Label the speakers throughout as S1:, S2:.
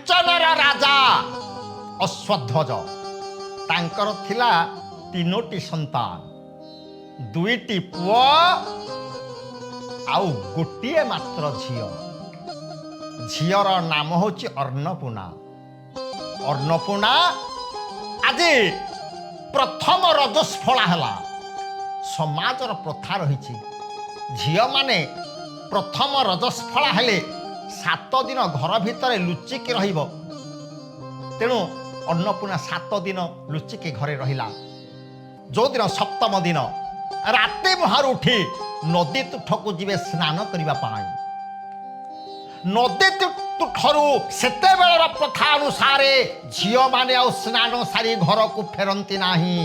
S1: କାଞ୍ଚନର ରାଜା ଅଶ୍ୱଧ୍ୱଜ ତାଙ୍କର ଥିଲା 3ଟି ସନ୍ତାନ, 2ଟି ପୁଅ ଆଉ ଗୋଟିଏ ମାତ୍ର ଝିଅ। ଝିଅର ନାମ ହେଉଛି ଅନ୍ନପୂର୍ଣ୍ଣା। ଅନ୍ନପୂର୍ଣ୍ଣା ଆଜି ପ୍ରଥମ ରଜସ୍ଫଳା ହେଲା। ସମାଜର ପ୍ରଥା ରହିଛି, ଝିଅମାନେ ପ୍ରଥମ ରଜସ୍ଫଳା ହେଲେ 7 ଦିନ ଘର ଭିତରେ ଲୁଚିକି ରହିବ। ତେଣୁ ଅନ୍ନପୂର୍ଣ୍ଣା 7 ଦିନ ଲୁଚିକି ଘରେ ରହିଲା। ଯେଉଁଦିନ 7ମ ଦିନ ରାତି ମୁହାଁରୁ ଉଠି ନଦୀ ତୁଠକୁ ଯିବେ ସ୍ନାନ କରିବା ପାଇଁ। ନଦୀ ତୁଠରୁ ସେତେବେଳର ପ୍ରଥା ଅନୁସାରେ ଝିଅମାନେ ଆଉ ସ୍ନାନ ସାରି ଘରକୁ ଫେରନ୍ତି ନାହିଁ।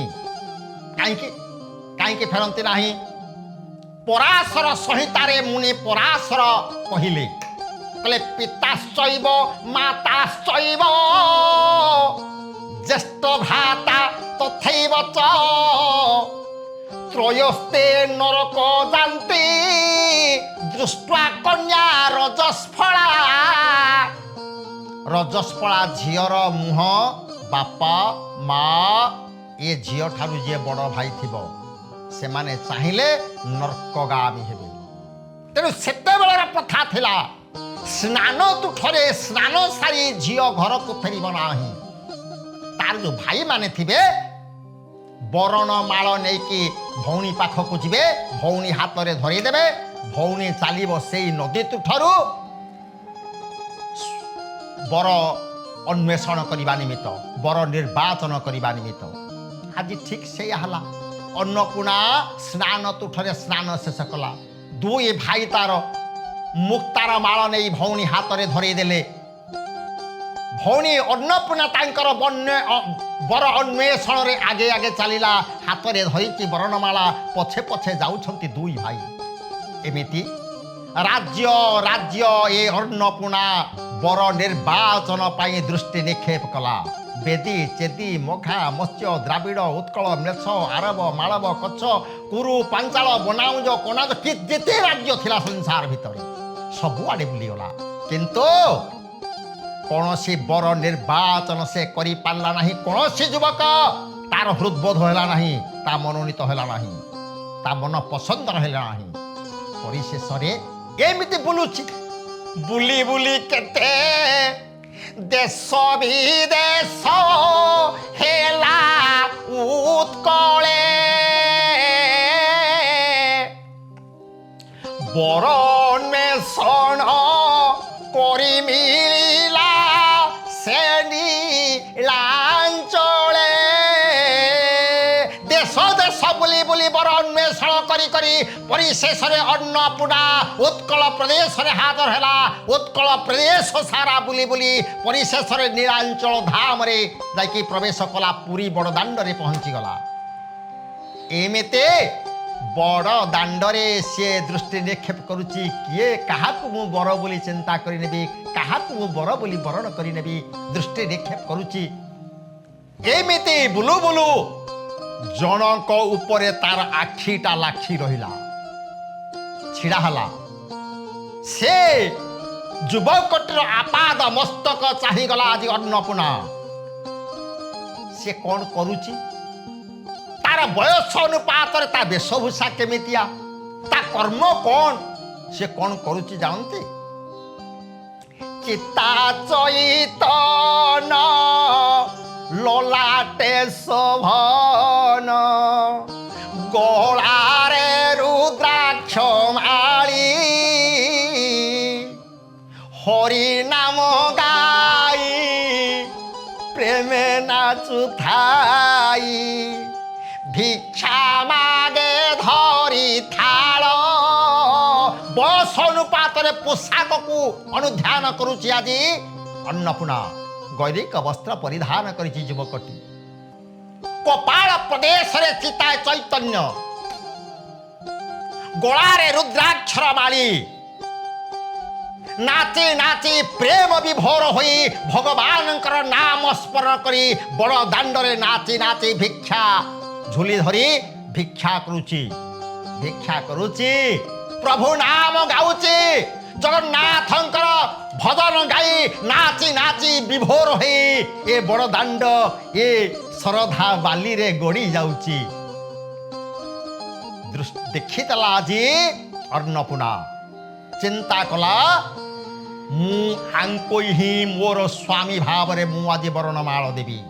S1: କାହିଁକି ଫେରନ୍ତି ନାହିଁ? ପରାଶର ସଂହିତାରେ ମୁନି ପରାଶର କହିଲେ ପିତାଶ୍ଚୈବ ମାତାଶ୍ଚୈବ ଜ୍ୟେଷ୍ଠ ଭ୍ରାତା ତଥୈବ ଚ ତ୍ରୟସ୍ତେ ନରକ ଯାନ୍ତି ଦୃଷ୍ଟ୍ୱା କନ୍ୟା ରଜସ୍ଫଳା। ରଜସ୍ଫଳା ଝିଅର ମୁହଁ ବାପା ମା ଏ ଝିଅ ଠାରୁ ଯିଏ ବଡ଼ ଭାଇ ଥିବ ସେମାନେ ଚାହିଁଲେ ନର୍କଗାମୀ ହେବେ। ତେଣୁ ସେତେବେଳର ପ୍ରଥା ଥିଲା ସ୍ନାନ ତୁଠରେ ସ୍ନାନ ସାରି ଝିଅ ଘରକୁ ଫେରିବ ନାହିଁ। ତାର ଯେଉଁ ଭାଇମାନେ ଥିବେ ବରଣ ମାଳ ନେଇକି ଭଉଣୀ ପାଖକୁ ଯିବେ, ଭଉଣୀ ହାତରେ ଧରିଦେବେ, ଭଉଣୀ ଚାଲିବ ସେଇ ନଦୀ ତୁଠରୁ ବର ଅନ୍ୱେଷଣ କରିବା ନିମିତ୍ତ, ବର ନିର୍ବାଚନ କରିବା ନିମିତ୍ତ। ଆଜି ଠିକ୍ ସେଇଆ ହେଲା। ଅନ୍ନପୂର୍ଣ୍ଣା ସ୍ନାନ ତୁଠରେ ସ୍ନାନ ଶେଷ କଲା। 2 ଭାଇ ତାର ମୁକ୍ତାର ମାଳ ନେଇ ଭଉଣୀ ହାତରେ ଧରେଇଦେଲେ। ଭଉଣୀ ଅନ୍ନପୂର୍ଣ୍ଣା ତାଙ୍କର ବର ଅନ୍ୱେଷଣରେ ଆଗେ ଆଗେ ଚାଲିଲା, ହାତରେ ଧରିଛି ବରଣମାଳା, ପଛେ ପଛେ ଯାଉଛନ୍ତି 2 ଭାଇ। ଏମିତି ରାଜ୍ୟ ଏ ଅନ୍ନପୂର୍ଣ୍ଣା ବର ନିର୍ବାଚନ ପାଇଁ ଦୃଷ୍ଟି ନିକ୍ଷେପ କଲା। ବେଦୀ ଚେଦି ମଘା ମତ୍ସ୍ୟ ଦ୍ରାବିଡ଼ ଉତ୍କଳ ମେଛ ଆରବ ମାଳବ କଚ୍ଛ କୁରୁ ପାଞ୍ଚାଳ ବନାଉଜ କୋନାଜ ଯେତେ ରାଜ୍ୟ ଥିଲା ସଂସାର ଭିତରେ ସବୁଆଡ଼େ ବୁଲିଗଲା। କିନ୍ତୁ କୌଣସି ବର ନିର୍ବାଚନ ସେ କରିପାରିଲା ନାହିଁ। କୌଣସି ଯୁବକ ତାର ହୃଦବୋଧ ହେଲା ନାହିଁ, ତା ମନୋନୀତ ହେଲା ନାହିଁ, ତା ମନ ପସନ୍ଦର ହେଲା ନାହିଁ। ପରିଶେଷରେ ଏମିତି ବୁଲୁଛି, ବୁଲି ବୁଲି କେତେ ଦେଶ ବିଦେଶ ହେଲା ଉତ୍କଳେ ବର ଅନ୍ୱେଷଣ କରି ମିଳିଲା ସେ ନୀଳାଞ୍ଚଳେ। ଦେଶ ଦେଶ ବୁଲି ବୁଲି ବର ଅନ୍ୱେଷଣ କରି କରି ପରିଶେଷରେ ଅନ୍ନପୂର୍ଣ୍ଣା ଉତ୍କଳ ପ୍ରଦେଶରେ ହାଜର ହେଲା। ଉତ୍କଳ ପ୍ରଦେଶ ସାରା ବୁଲି ବୁଲି ପରିଶେଷରେ ନୀଳାଞ୍ଚଳ ଧାମରେ ଯାଇକି ପ୍ରବେଶ କଲା, ପୁରୀ ବଡ଼ ଦାଣ୍ଡରେ ପହଞ୍ଚିଗଲା। ଏମିତି ବଡ଼ ଦାଣ୍ଡରେ ସିଏ ଦୃଷ୍ଟି ନିକ୍ଷେପ କରୁଛି, କିଏ କାହାକୁ ମୁଁ ବର ବୋଲି ଚିନ୍ତା କରିନେବି, କାହାକୁ ମୁଁ ବର ବୋଲି ବରଣ କରିନେବି, ଦୃଷ୍ଟି ନିକ୍ଷେପ କରୁଛି। ଏମିତି ବୁଲୁ ବୁଲୁ ଜଣଙ୍କ ଉପରେ ତାର ଆଖିଟା ଲାଖି ରହିଲା, ଛିଡ଼ା ହେଲା। ସେ ଯୁବକଟିର ଆପାଦ ମସ୍ତକ ଚାହିଁଗଲା ଆଜି ଅନ୍ନପୂର୍ଣ୍ଣା। ସେ କ'ଣ କରୁଛି, ତାର ବୟସ ଅନୁପାତରେ ତା ବେଶଭୂଷା କେମିତିଆ, ତା କର୍ମ କ'ଣ, ସେ କ'ଣ କରୁଛି ଜାଣନ୍ତି? ଚିତା ଚୈତନ ଲଲାଟେ ଶୋଭନ ଗଳାରେ ରୁଦ୍ରାକ୍ଷ ମାଳି হরি নাম গাই প্রেমে নাচু থাই ভিক্ষা মাগে ধরি থাল বয়স অনুপাତରେ পোশাকକୁ ଅନୁଧ୍ୟାନ କରୁଛି ଆଜି ଅନ୍ନପୂର୍ଣ୍ଣା। গৈରିକ ବସ୍ତ୍ର ପରିଧାନ କରିଛି ଯୁବକଟି। କପାଳ ପ୍ରଦେଶରେ ଚିତା ଚୈତନ୍ୟ, ଗଳାରେ ରୁଦ୍ରାକ୍ଷର ମାଳି, ନାଚି ନାଚି ପ୍ରେମ ବିଭୋର ହୋଇ ଭଗବାନଙ୍କର ନାମ ସ୍ମରଣ କରି ବଡ଼ ଦାଣ୍ଡରେ ନାଚି ନାଚି ଭିକ୍ଷା ଝୁଲି ଧରି ଭିକ୍ଷା କରୁଛି, ପ୍ରଭୁ ନାମ ଗାଉଛି, ଜଗନ୍ନାଥଙ୍କର ଭଜନ ଗାଇ ନାଚି ନାଚି ବିଭୋର ହେଇ ଏ ବଡ଼ ଦାଣ୍ଡ ଏ ଶରଧା ବାଲିରେ ଗଡ଼ି ଯାଉଛି। ଦେଖିଦେଲା ଆଜି ଅନ୍ନପୂର୍ଣ୍ଣା, ଚିନ୍ତା କଲା ମୁଁ ଆଙ୍କୁ ହିଁ ମୋର ସ୍ୱାମୀ ଭାବରେ ମୁଁ ଆଜି ବରଣମାଳ ଦେବି।